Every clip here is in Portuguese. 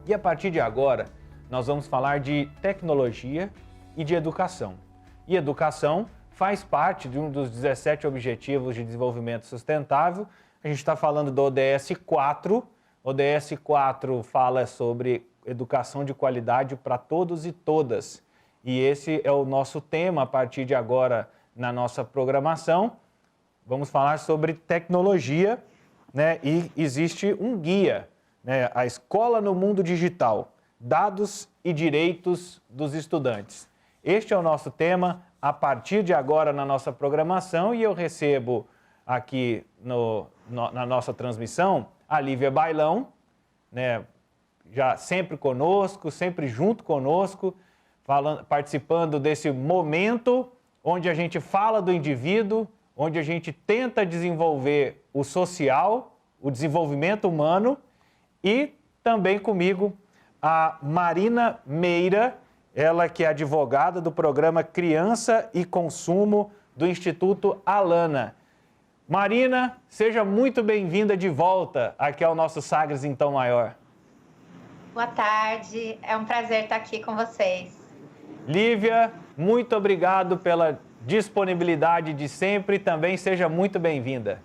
E a partir de agora, nós vamos falar de tecnologia e de educação. E educação faz parte de um dos 17 Objetivos de Desenvolvimento Sustentável. A gente está falando do ODS 4. O ODS 4 fala sobre educação de qualidade para todos e todas. E esse é o nosso tema a partir de agora na nossa programação. Vamos falar sobre tecnologia, né? E existe um guia, né? A Escola no Mundo Digital, Dados e Direitos dos Estudantes. Este é o nosso tema a partir de agora na nossa programação e eu recebo aqui na nossa transmissão a Lívia Bailão, né? Já sempre conosco, sempre junto conosco, participando desse momento onde a gente fala do indivíduo, onde a gente tenta desenvolver o social, o desenvolvimento humano, e também comigo a Marina Meira, ela que é advogada do programa Criança e Consumo do Instituto Alana. Marina, seja muito bem-vinda de volta aqui ao nosso Sagres em Tom Maior. Boa tarde, é um prazer estar aqui com vocês. Lívia, muito obrigado pela disponibilidade de sempre e também seja muito bem-vinda.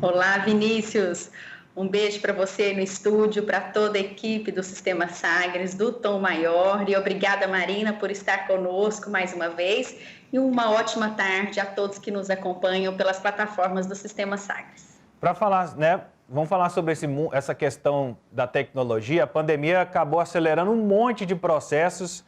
Olá, Vinícius. Um beijo para você no estúdio, para toda a equipe do Sistema Sagres, do Tom Maior. E obrigada, Marina, por estar conosco mais uma vez. E uma ótima tarde a todos que nos acompanham pelas plataformas do Sistema Sagres. Para falar, né? Vamos falar sobre essa questão da tecnologia. A pandemia acabou acelerando um monte de processos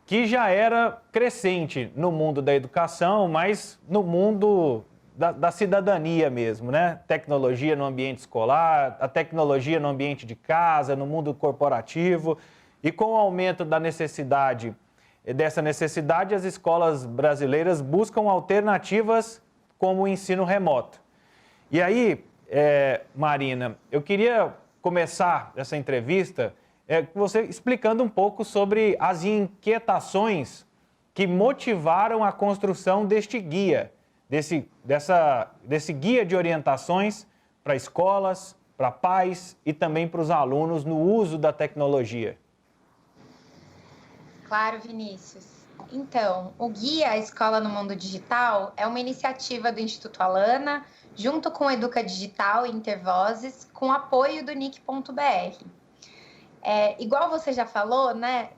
que já era crescente no mundo da educação, mas no mundo da cidadania mesmo, né? Tecnologia no ambiente escolar, a tecnologia no ambiente de casa, no mundo corporativo. E com o aumento dessa necessidade, as escolas brasileiras buscam alternativas como o ensino remoto. E aí, Marina, eu queria começar essa entrevista com você explicando um pouco sobre as inquietações que motivaram a construção deste guia, desse guia de orientações para escolas, para pais e também para os alunos no uso da tecnologia. Claro, Vinícius. Então, o Guia Escola no Mundo Digital é uma iniciativa do Instituto Alana, junto com o Educa Digital e Intervozes, com apoio do NIC.br. Igual você já falou, né?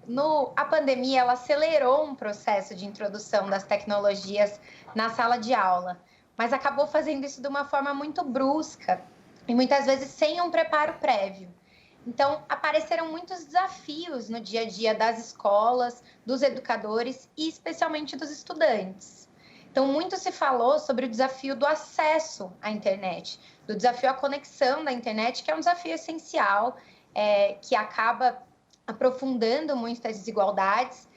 A pandemia ela acelerou um processo de introdução das tecnologias na sala de aula, mas acabou fazendo isso de uma forma muito brusca e muitas vezes sem um preparo prévio. Então, apareceram muitos desafios no dia a dia das escolas, dos educadores e especialmente dos estudantes. Então, muito se falou sobre o desafio do acesso à internet, do desafio à conexão da internet, que é um desafio essencial, que acaba aprofundando muitas desigualdades,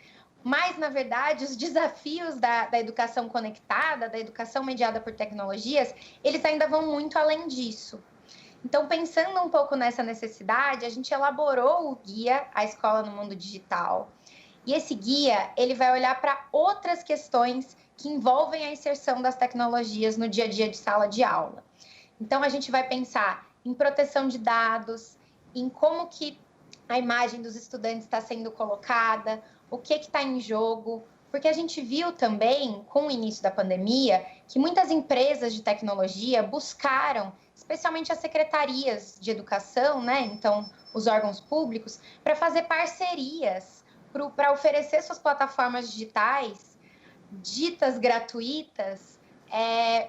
mas, na verdade, os desafios da educação conectada, da educação mediada por tecnologias, eles ainda vão muito além disso. Então, pensando um pouco nessa necessidade, a gente elaborou o guia A Escola no Mundo Digital. E esse guia, ele vai olhar para outras questões que envolvem a inserção das tecnologias no dia a dia de sala de aula. Então, a gente vai pensar em proteção de dados, em como que a imagem dos estudantes está sendo colocada, o que está em jogo, porque a gente viu também, com o início da pandemia, que muitas empresas de tecnologia buscaram, especialmente as secretarias de educação, né? Então, os órgãos públicos, para fazer parcerias, para oferecer suas plataformas digitais, ditas gratuitas,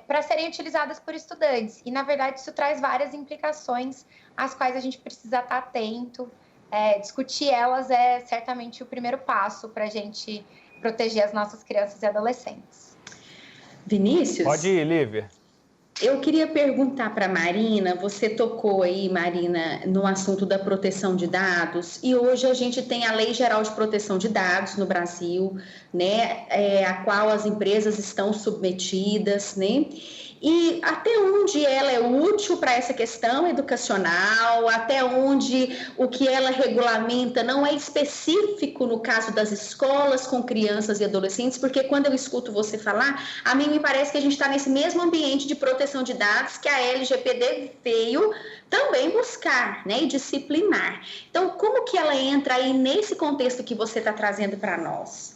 para serem utilizadas por estudantes. E, na verdade, isso traz várias implicações às quais a gente precisa estar atento. Discutir elas é certamente o primeiro passo para a gente proteger as nossas crianças e adolescentes. Vinícius? Pode ir, Lívia. Eu queria perguntar para a Marina, você tocou aí, Marina, no assunto da proteção de dados, e hoje a gente tem a Lei Geral de Proteção de Dados no Brasil, né, a qual as empresas estão submetidas, né, e até onde ela é útil para essa questão educacional, até onde o que ela regulamenta não é específico no caso das escolas com crianças e adolescentes, porque quando eu escuto você falar, a mim me parece que a gente está nesse mesmo ambiente de proteção de dados que a LGPD veio também buscar, né, e disciplinar. Então, como que ela entra aí nesse contexto que você está trazendo para nós?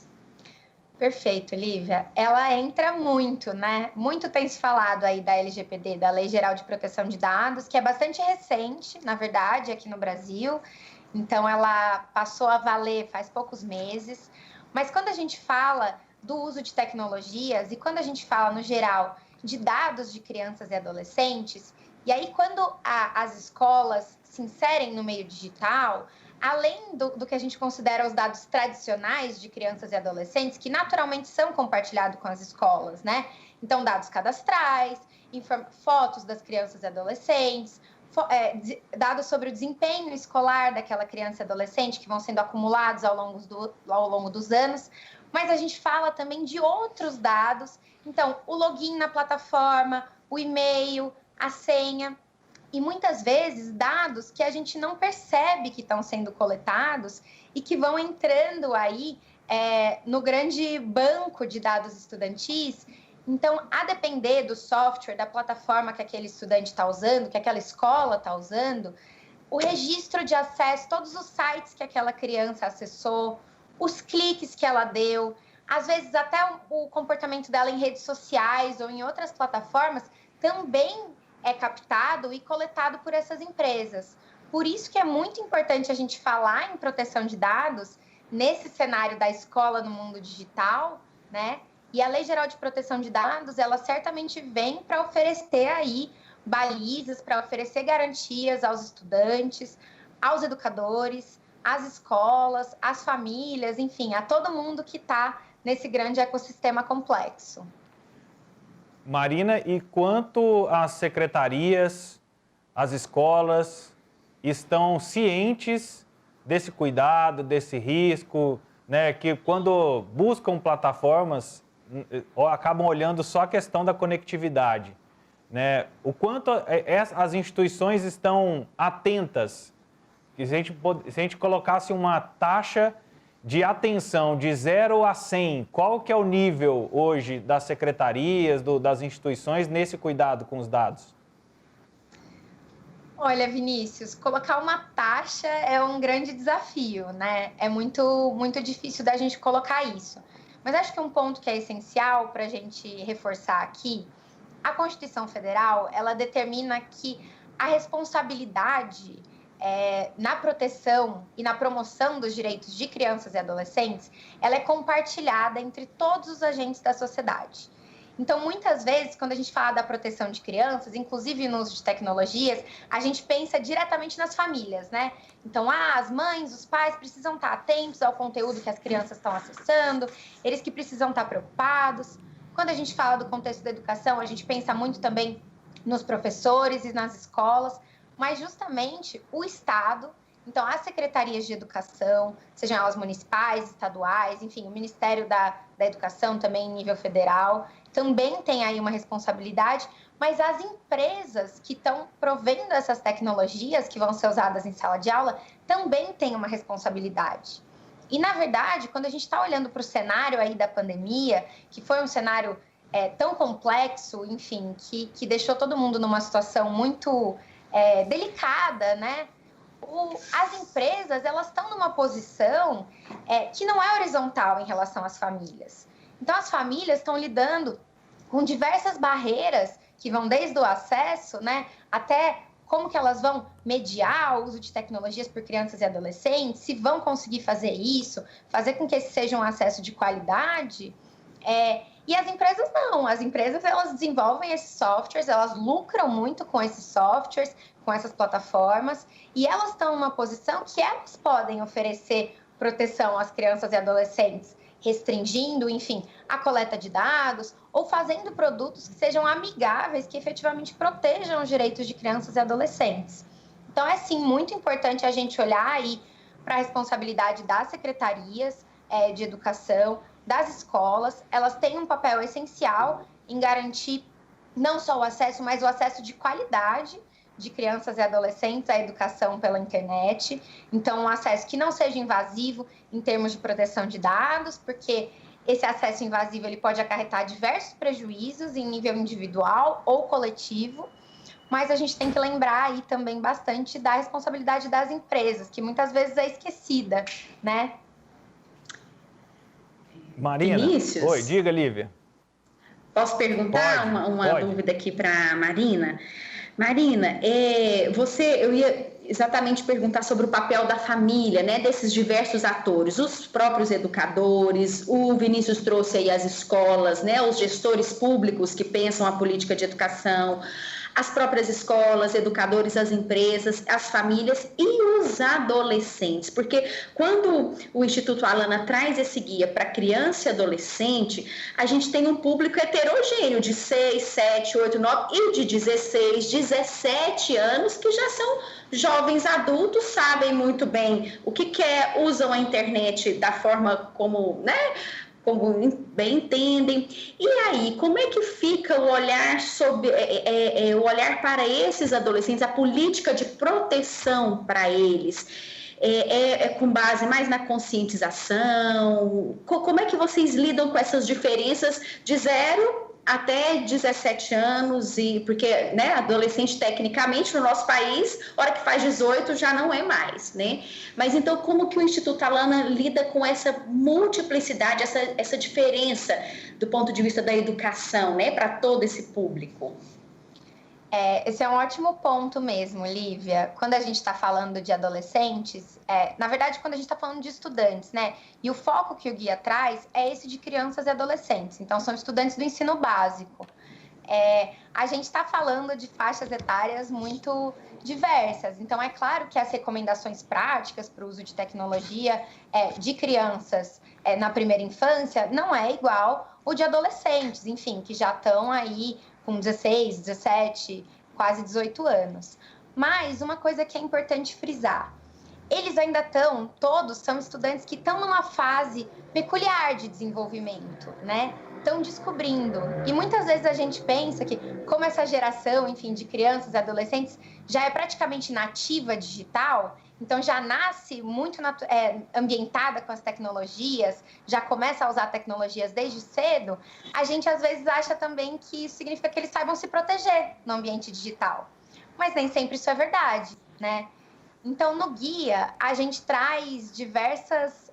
Perfeito, Lívia. Ela entra muito, né? Muito tem se falado aí da LGPD, da Lei Geral de Proteção de Dados, que é bastante recente, na verdade, aqui no Brasil. Então, ela passou a valer faz poucos meses. Mas quando a gente fala do uso de tecnologias e quando a gente fala, no geral, de dados de crianças e adolescentes, e aí quando as escolas se inserem no meio digital, além do que a gente considera os dados tradicionais de crianças e adolescentes, que naturalmente são compartilhados com as escolas, né? Então, dados cadastrais, fotos das crianças e adolescentes, dados sobre o desempenho escolar daquela criança e adolescente que vão sendo acumulados ao longo dos anos. Mas a gente fala também de outros dados. Então, o login na plataforma, o e-mail, a senha. E muitas vezes dados que a gente não percebe que estão sendo coletados e que vão entrando aí no grande banco de dados estudantis. Então, a depender do software, da plataforma que aquele estudante está usando, que aquela escola está usando, o registro de acesso, todos os sites que aquela criança acessou, os cliques que ela deu, às vezes até o comportamento dela em redes sociais ou em outras plataformas, também é captado e coletado por essas empresas. Por isso que é muito importante a gente falar em proteção de dados nesse cenário da escola no mundo digital, né? E a Lei Geral de Proteção de Dados, ela certamente vem para oferecer aí balizas, para oferecer garantias aos estudantes, aos educadores, às escolas, às famílias, enfim, a todo mundo que está nesse grande ecossistema complexo. Marina, e quanto as secretarias, as escolas estão cientes desse cuidado, desse risco, né? Que quando buscam plataformas, acabam olhando só a questão da conectividade, né? O quanto as instituições estão atentas, que se a gente colocasse uma taxa de atenção de 0 a 100, qual que é o nível hoje das secretarias, das instituições nesse cuidado com os dados? Olha, Vinícius, colocar uma taxa é um grande desafio, né? É muito difícil da gente colocar isso. Mas acho que um ponto que é essencial para a gente reforçar aqui, a Constituição Federal, ela determina que a responsabilidade na proteção e na promoção dos direitos de crianças e adolescentes, ela é compartilhada entre todos os agentes da sociedade. Então, muitas vezes, quando a gente fala da proteção de crianças, inclusive no uso de tecnologias, a gente pensa diretamente nas famílias, né? Então, as mães, os pais precisam estar atentos ao conteúdo que as crianças estão acessando, eles que precisam estar preocupados. Quando a gente fala do contexto da educação, a gente pensa muito também nos professores e nas escolas, mas justamente o Estado, então as secretarias de educação, sejam elas municipais, estaduais, enfim, o Ministério da Educação também em nível federal, também tem aí uma responsabilidade, mas as empresas que estão provendo essas tecnologias que vão ser usadas em sala de aula também têm uma responsabilidade. E, na verdade, quando a gente está olhando para o cenário aí da pandemia, que foi um cenário tão complexo, enfim, que deixou todo mundo numa situação muito delicada, né? As empresas, elas estão numa posição que não é horizontal em relação às famílias. Então, as famílias estão lidando com diversas barreiras que vão desde o acesso, né, até como que elas vão mediar o uso de tecnologias por crianças e adolescentes, se vão conseguir fazer isso, fazer com que esse seja um acesso de qualidade. E as empresas não, as empresas elas desenvolvem esses softwares, elas lucram muito com esses softwares, com essas plataformas, e elas estão numa posição que elas podem oferecer proteção às crianças e adolescentes, restringindo, enfim, a coleta de dados ou fazendo produtos que sejam amigáveis, que efetivamente protejam os direitos de crianças e adolescentes. Então, é sim muito importante a gente olhar aí para a responsabilidade das secretarias de educação, das escolas. Elas têm um papel essencial em garantir não só o acesso, mas o acesso de qualidade de crianças e adolescentes à educação pela internet. Então, um acesso que não seja invasivo em termos de proteção de dados, porque esse acesso invasivo ele pode acarretar diversos prejuízos em nível individual ou coletivo, mas a gente tem que lembrar aí também bastante da responsabilidade das empresas, que muitas vezes é esquecida, né? Marina, Vinícius? Oi, diga, Lívia. Posso perguntar uma dúvida aqui para a Marina? Marina, eu ia exatamente perguntar sobre o papel da família, né, desses diversos atores, os próprios educadores, o Vinícius trouxe aí as escolas, né, os gestores públicos que pensam a política de educação, as próprias escolas, educadores, as empresas, as famílias e os adolescentes, porque quando o Instituto Alana traz esse guia para criança e adolescente, a gente tem um público heterogêneo de 6, 7, 8, 9 e de 16, 17 anos que já são jovens adultos, sabem muito bem o que quer, usam a internet da forma como, né, como bem entendem. E aí, como é que fica o olhar sobre o olhar para esses adolescentes, a política de proteção para eles? Com base mais na conscientização? Como é que vocês lidam com essas diferenças de 0 até 17 anos, porque, né, adolescente tecnicamente no nosso país, hora que faz 18 já não é mais, né? Mas então como que o Instituto Alana lida com essa multiplicidade, essa diferença do ponto de vista da educação, né, para todo esse público? Esse é um ótimo ponto mesmo, Lívia. Quando a gente está falando de adolescentes, na verdade, quando a gente está falando de estudantes, né? E o foco que o guia traz é esse de crianças e adolescentes. Então, são estudantes do ensino básico. A gente está falando de faixas etárias muito diversas. Então, é claro que as recomendações práticas para o uso de tecnologia de crianças na primeira infância não é igual o de adolescentes, enfim, que já estão aí com 16, 17, quase 18 anos. Mas uma coisa que é importante frisar, eles ainda todos são estudantes que estão numa fase peculiar de desenvolvimento, né? Estão descobrindo. E muitas vezes a gente pensa que, como essa geração, enfim, de crianças e adolescentes já é praticamente nativa digital, então já nasce muito ambientada com as tecnologias, já começa a usar tecnologias desde cedo, a gente às vezes acha também que isso significa que eles saibam se proteger no ambiente digital. Mas nem sempre isso é verdade, né? Então, no guia, a gente traz diversas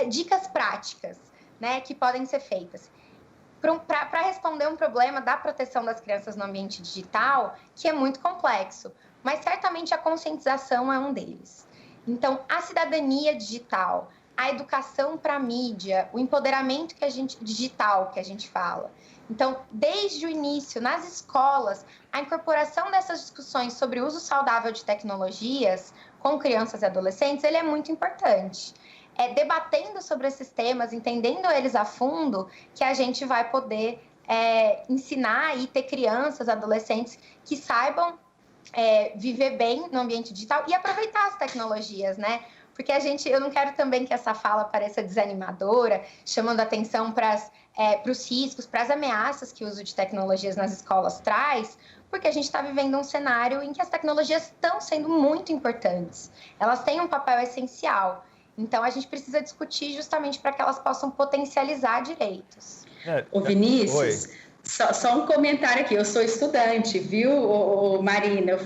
dicas práticas, né, que podem ser feitas para responder um problema da proteção das crianças no ambiente digital, que é muito complexo, mas certamente a conscientização é um deles. Então, a cidadania digital, a educação para a mídia, o empoderamento digital que a gente fala. Então, desde o início, nas escolas, a incorporação dessas discussões sobre o uso saudável de tecnologias com crianças e adolescentes, ele é muito importante. Debatendo sobre esses temas, entendendo eles a fundo, que a gente vai poder ensinar e ter crianças, adolescentes que saibam viver bem no ambiente digital e aproveitar as tecnologias, né? Porque eu não quero também que essa fala pareça desanimadora, chamando atenção para os riscos, para as ameaças que o uso de tecnologias nas escolas traz, porque a gente está vivendo um cenário em que as tecnologias estão sendo muito importantes. Elas têm um papel essencial. Então, a gente precisa discutir justamente para que elas possam potencializar direitos. Ô Vinícius, só um comentário aqui. Eu sou estudante, viu, Marina?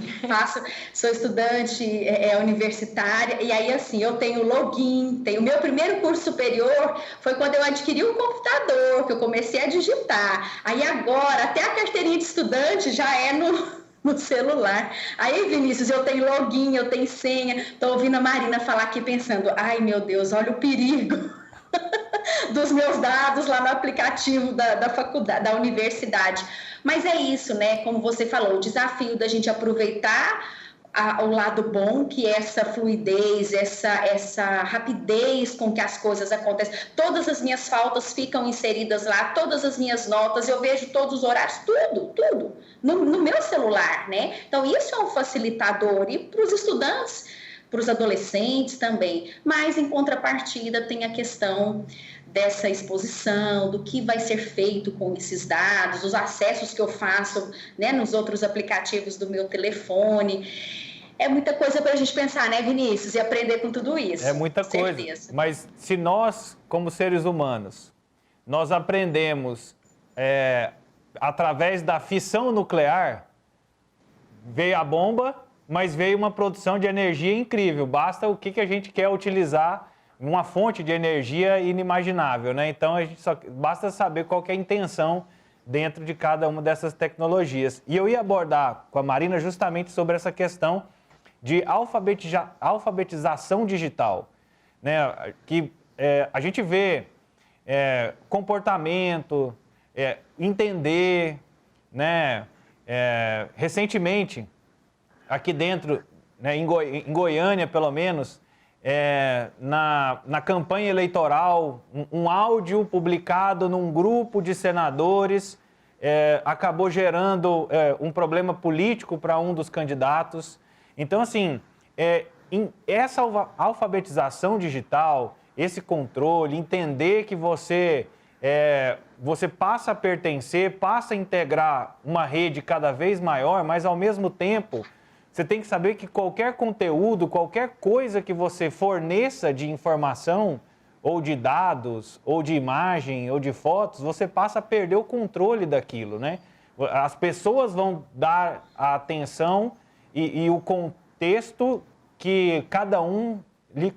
Sou estudante universitária. E aí, assim, eu tenho login. O meu primeiro curso superior foi quando eu adquiri um computador, que eu comecei a digitar. Aí, agora, até a carteirinha de estudante já é no celular. Aí, Vinícius, eu tenho login, eu tenho senha. Estou ouvindo a Marina falar aqui pensando, ai, meu Deus, olha o perigo dos meus dados lá no aplicativo da faculdade, da universidade. Mas é isso, né? Como você falou, o desafio da gente aproveitar o lado bom, que é essa fluidez, essa rapidez com que as coisas acontecem. Todas as minhas faltas ficam inseridas lá, todas as minhas notas, eu vejo todos os horários, tudo no meu celular, né? Então, isso é um facilitador. E para os estudantes, para os adolescentes também. Mas, em contrapartida, tem a questão dessa exposição, do que vai ser feito com esses dados, os acessos que eu faço, né, nos outros aplicativos do meu telefone. É muita coisa para a gente pensar, né, Vinícius? E aprender com tudo isso. É muita coisa. Certeza. Mas se nós, como seres humanos, nós aprendemos através da fissão nuclear, veio a bomba, mas veio uma produção de energia incrível. Basta o que a gente quer utilizar, uma fonte de energia inimaginável, né? Então, basta saber qual que é a intenção dentro de cada uma dessas tecnologias. E eu ia abordar com a Marina justamente sobre essa questão de alfabetização digital, né? Que a gente vê comportamento, entender, né? Recentemente, aqui dentro, né, em Goiânia, pelo menos, na campanha eleitoral, um áudio publicado num grupo de senadores acabou gerando um problema político para um dos candidatos. Então, assim, essa alfabetização digital, esse controle, entender que você passa a pertencer, passa a integrar uma rede cada vez maior, mas, ao mesmo tempo, você tem que saber que qualquer conteúdo, qualquer coisa que você forneça de informação, ou de dados, ou de imagem, ou de fotos, você passa a perder o controle daquilo, né? As pessoas vão dar a atenção e o contexto que cada um lhe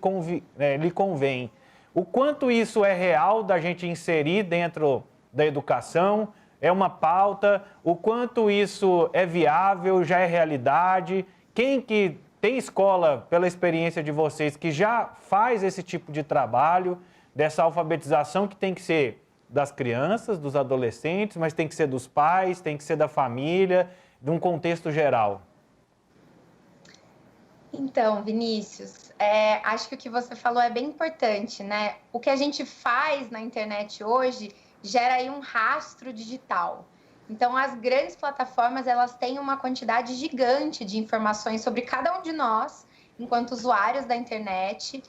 convém. O quanto isso é real da gente inserir dentro da educação, é uma pauta, o quanto isso é viável, já é realidade. Quem que tem escola, pela experiência de vocês, que já faz esse tipo de trabalho, dessa alfabetização que tem que ser das crianças, dos adolescentes, mas tem que ser dos pais, tem que ser da família, de um contexto geral? Então, Vinícius, acho que o que você falou é bem importante, né? O que a gente faz na internet hoje gera aí um rastro digital. Então, as grandes plataformas, elas têm uma quantidade gigante de informações sobre cada um de nós, enquanto usuários da internet.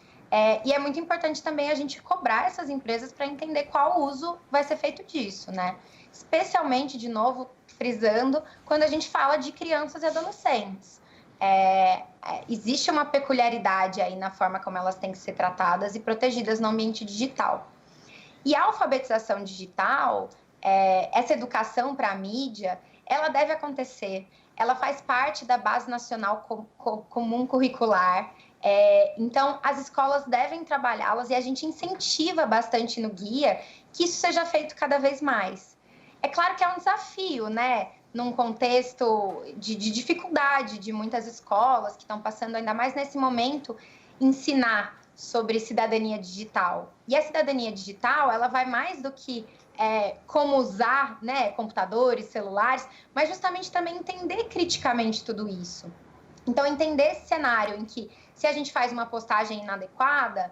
E é muito importante também a gente cobrar essas empresas para entender qual uso vai ser feito disso, né? Especialmente, de novo, frisando, quando a gente fala de crianças e adolescentes. Existe uma peculiaridade aí na forma como elas têm que ser tratadas e protegidas no ambiente digital. E a alfabetização digital, essa educação para a mídia, ela deve acontecer. Ela faz parte da Base Nacional Comum Curricular. Então, as escolas devem trabalhá-las e a gente incentiva bastante no guia que isso seja feito cada vez mais. É claro que é um desafio, né? Num contexto de dificuldade de muitas escolas que estão passando, ainda mais nesse momento, ensinar sobre cidadania digital. E a cidadania digital, ela vai mais do que como usar, né, computadores, celulares, mas justamente também entender criticamente tudo isso. Então, entender esse cenário em que, se a gente faz uma postagem inadequada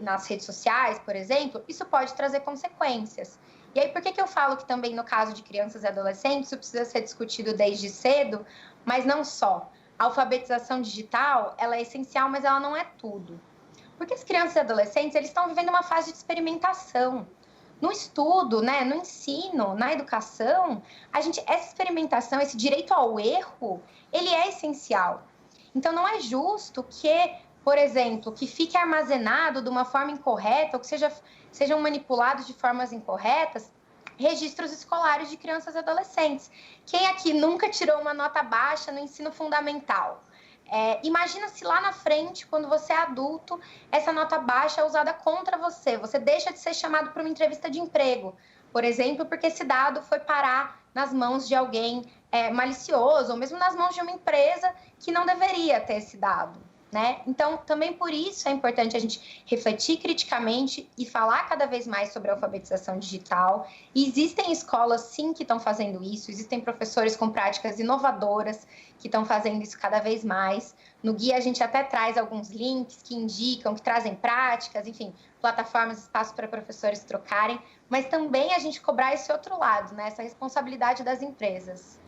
nas redes sociais, por exemplo, isso pode trazer consequências. E aí, por que eu falo que também no caso de crianças e adolescentes, isso precisa ser discutido desde cedo, mas não só. A alfabetização digital, ela é essencial, mas ela não é tudo. Porque as crianças e adolescentes, eles estão vivendo uma fase de experimentação. No estudo, né, no ensino, na educação, essa experimentação, esse direito ao erro, ele é essencial. Então, não é justo que, por exemplo, que fique armazenado de uma forma incorreta ou que sejam manipulados de formas incorretas registros escolares de crianças e adolescentes. Quem aqui nunca tirou uma nota baixa no ensino fundamental? Imagina se lá na frente, quando você é adulto, essa nota baixa é usada contra você. Você deixa de ser chamado para uma entrevista de emprego, por exemplo, porque esse dado foi parar nas mãos de alguém malicioso, ou mesmo nas mãos de uma empresa que não deveria ter esse dado, né? Então, também por isso é importante a gente refletir criticamente e falar cada vez mais sobre a alfabetização digital. E existem escolas, sim, que estão fazendo isso, existem professores com práticas inovadoras que estão fazendo isso cada vez mais. No guia, a gente até traz alguns links que indicam, que trazem práticas, enfim, plataformas, espaços para professores trocarem, mas também a gente cobrar esse outro lado, né? Essa responsabilidade das empresas.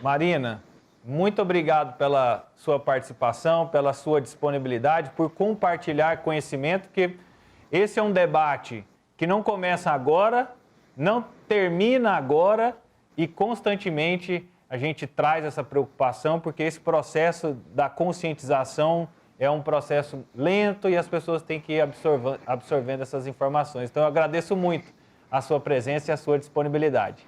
Marina, Muito obrigado pela sua participação, pela sua disponibilidade, por compartilhar conhecimento, que esse é um debate que não começa agora, não termina agora e constantemente a gente traz essa preocupação, porque esse processo da conscientização é um processo lento e as pessoas têm que ir absorvendo essas informações. Então, eu agradeço muito a sua presença e a sua disponibilidade.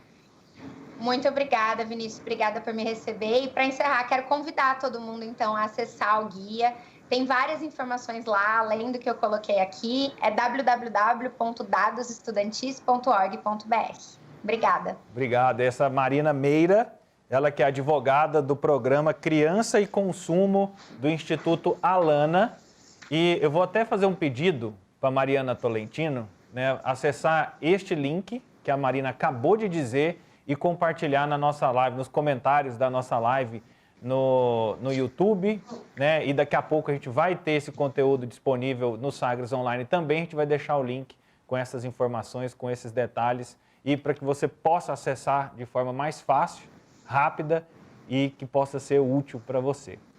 Muito obrigada, Vinícius. Obrigada por me receber. E para encerrar, quero convidar todo mundo, então, a acessar o guia. Tem várias informações lá, além do que eu coloquei aqui. É www.dadosestudantis.org.br. Obrigada. Obrigado. Essa Marina Meira, ela que é advogada do programa Criança e Consumo do Instituto Alana. E eu vou até fazer um pedido para a Mariana Tolentino, né, acessar este link que a Marina acabou de dizer e compartilhar na nossa live, nos comentários da nossa live no YouTube, né? E daqui a pouco a gente vai ter esse conteúdo disponível no Sagres Online também. A gente vai deixar o link com essas informações, com esses detalhes, e para que você possa acessar de forma mais fácil, rápida e que possa ser útil para você.